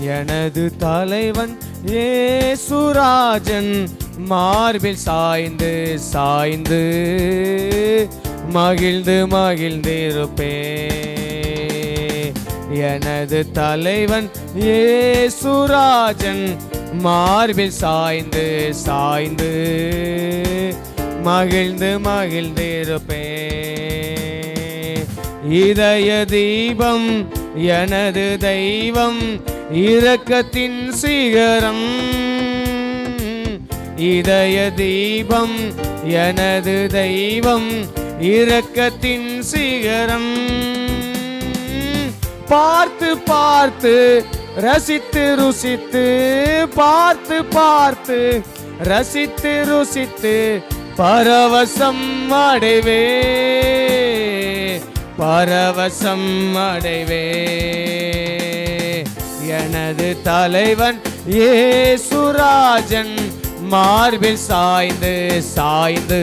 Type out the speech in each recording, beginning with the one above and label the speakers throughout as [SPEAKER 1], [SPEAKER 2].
[SPEAKER 1] எனது தலைவன் இயேசுராஜன் மார்பில் சாய்ந்து சாய்ந்து மகிழ்ந்து மகிழ்ந்திருப்பே. எனது தலைவன் இயேசுராஜன் மார்பில் சாய்ந்து சாய்ந்து மகிழ்ந்து மகிழ்ந்திருப்பே. இதய தீபம் எனது தெய்வம் இரக்கத்தின் சிகரம். இதய தீபம் எனது தெய்வம் இரக்கத்தின் சிகரம். பார்த்து பார்த்து ரசித்து ருசித்து பார்த்து பார்த்து ரசித்து ருசித்து பரவசம் அடைவே பரவசம் அடைவே. எனது தலைவன் இயேசுராஜன் மார்பில் சாய்ந்து சாய்ந்து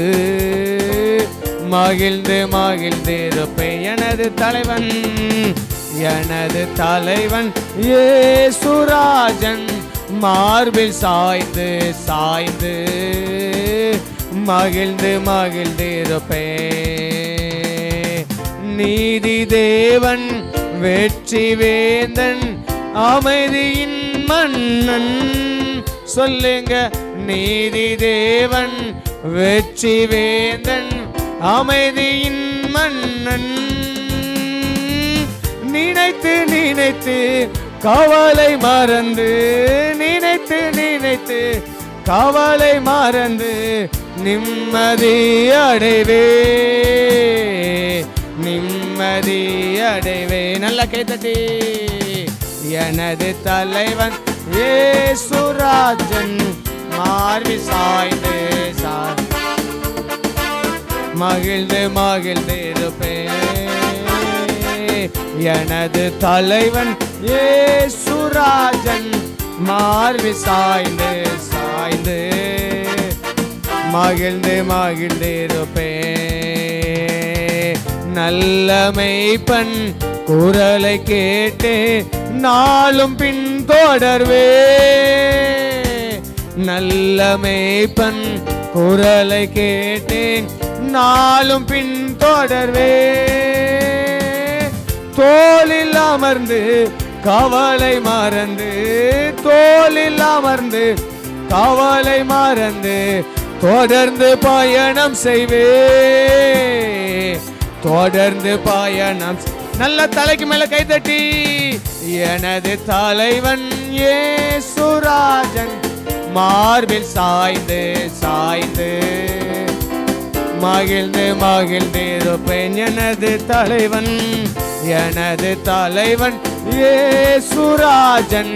[SPEAKER 1] மகிழ்ந்து மகிழ்ந்திருப்பேன். எனது தலைவன் எனது தலைவன் இயேசுராஜன் மார்பில் சாய்ந்து சாய்ந்து மகிழ்ந்து மகிழ்ந்திருப்பேன். நீதி தேவன் வெற்றி வேந்தன் அமைதியின் மன்னன். சொல்லுங்க, நீதி தேவன் வெற்றி வேந்தன் அமைதியின் மன்னன். நினைத்து நினைத்து கவலை மறந்து நினைத்து நினைத்து கவலை மறந்து நிம்மதி அடைவே நிம்மதி அடைவே. நல்ல கைத்தட்டி. எனது தலைவன் இயேசுராஜன் மார்பில் சாய்ந்து மகிழ்ந்து மகிழ்ந்திருப்பேன். எனது தலைவன் இயேசுராஜன் மார்பில் சாய்ந்து சாய்ந்து மகிழ்ந்து மகிழ்ந்திருப்பேன். நல்ல மேய்ப்பன் குரலை கேட்டு நாளும் பின் தொடர்வே. நல்ல மேய்ப்பன் குரலை கேட்டேன் நாளும் பின் தொடர்வே. தோளில் அமர்ந்து கவலை மறந்து தோளில் அமர்ந்து கவலை மறந்து தொடர்ந்து பயணம் செய்வே தொடர்ந்து பயணம். நல்ல தலைக்கு மேல கைத்தட்டி. எனது தலைவன் இயேசுராஜன் மார்பில் சாய்ந்து சாய்ந்து மகிழ்ந்து மகிழ்ந்திருப்பேன். எனது தலைவன் இயேசுராஜன்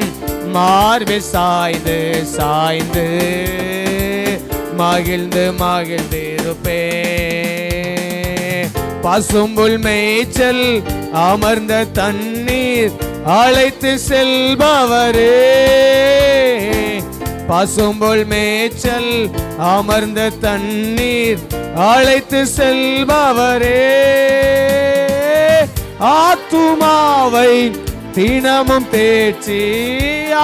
[SPEAKER 1] மார்பில் சாய்ந்து சாய்ந்து மகிழ்ந்து மகிழ்ந்திருப்பேன். பசும்புல் மேய்ச்சல் அமர்ந்த தண்ணீர் அழைத்து செல்பவரே. பசும்புல் மேய்ச்சல் அமர்ந்த தண்ணீர் அழைத்து செல்பவரே. ஆத்துமாவை தினமும் தேற்றி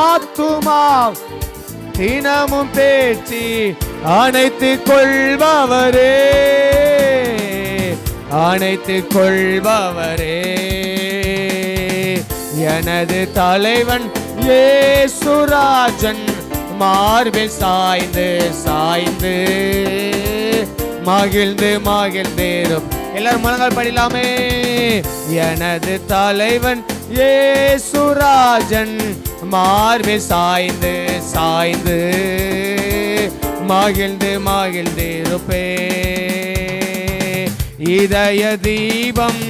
[SPEAKER 1] ஆத்துமா தினமும் தேற்றி அணைத்து கொள்பவரே அணைத்து கொள்பவரே. எனது தலைவன் இயேசுராஜன் மார்பில் சாய்ந்து சாய்ந்து மகிழ்ந்து மகிழ்ந்தேரும். எல்லாரும் முழங்கால் படிலாமே. எனது தலைவன் இயேசுராஜன் மார்பில் சாய்ந்து சாய்ந்து மகிழ்ந்து மகிழ்ந்திருப்பே. இதய தீபம்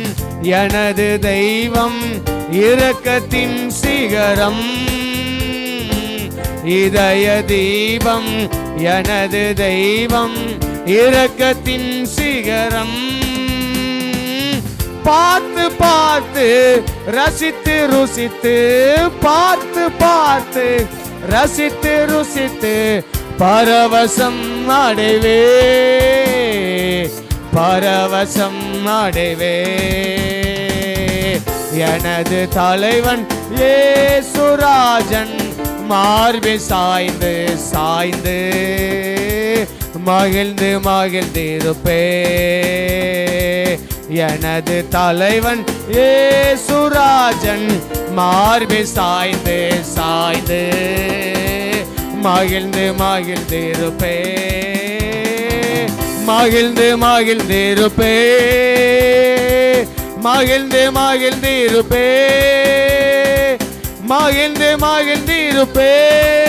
[SPEAKER 1] எனது தெய்வம் இரக்கத்தின் சிகரம். இதய தீபம் எனது தெய்வம் இரக்கத்தின் சிகரம். பார்த்து பார்த்து ரசித்து ருசித்து பார்த்து பார்த்து ரசித்து ருசித்து பரவசம் அடைவே பரவசம் அடைவே. எனது தலைவன் இயேசுராஜன் மார்பில் சாய்ந்து சாய்ந்து மகிழ்ந்து மகிழ்ந்திருப்பே. எனது தலைவன் இயேசுராஜன் மார்பில் சாய்ந்து சாய்ந்து மகிழ்ந்து மகிழ்ந்திருப்பே. மகிழ்ந்து மகிழ்ந்திருப்பே. மகிழ்ந்து மகிழ்ந்திருப்பே. மகிழ்ந்து மகிழ்ந்திருப்பே.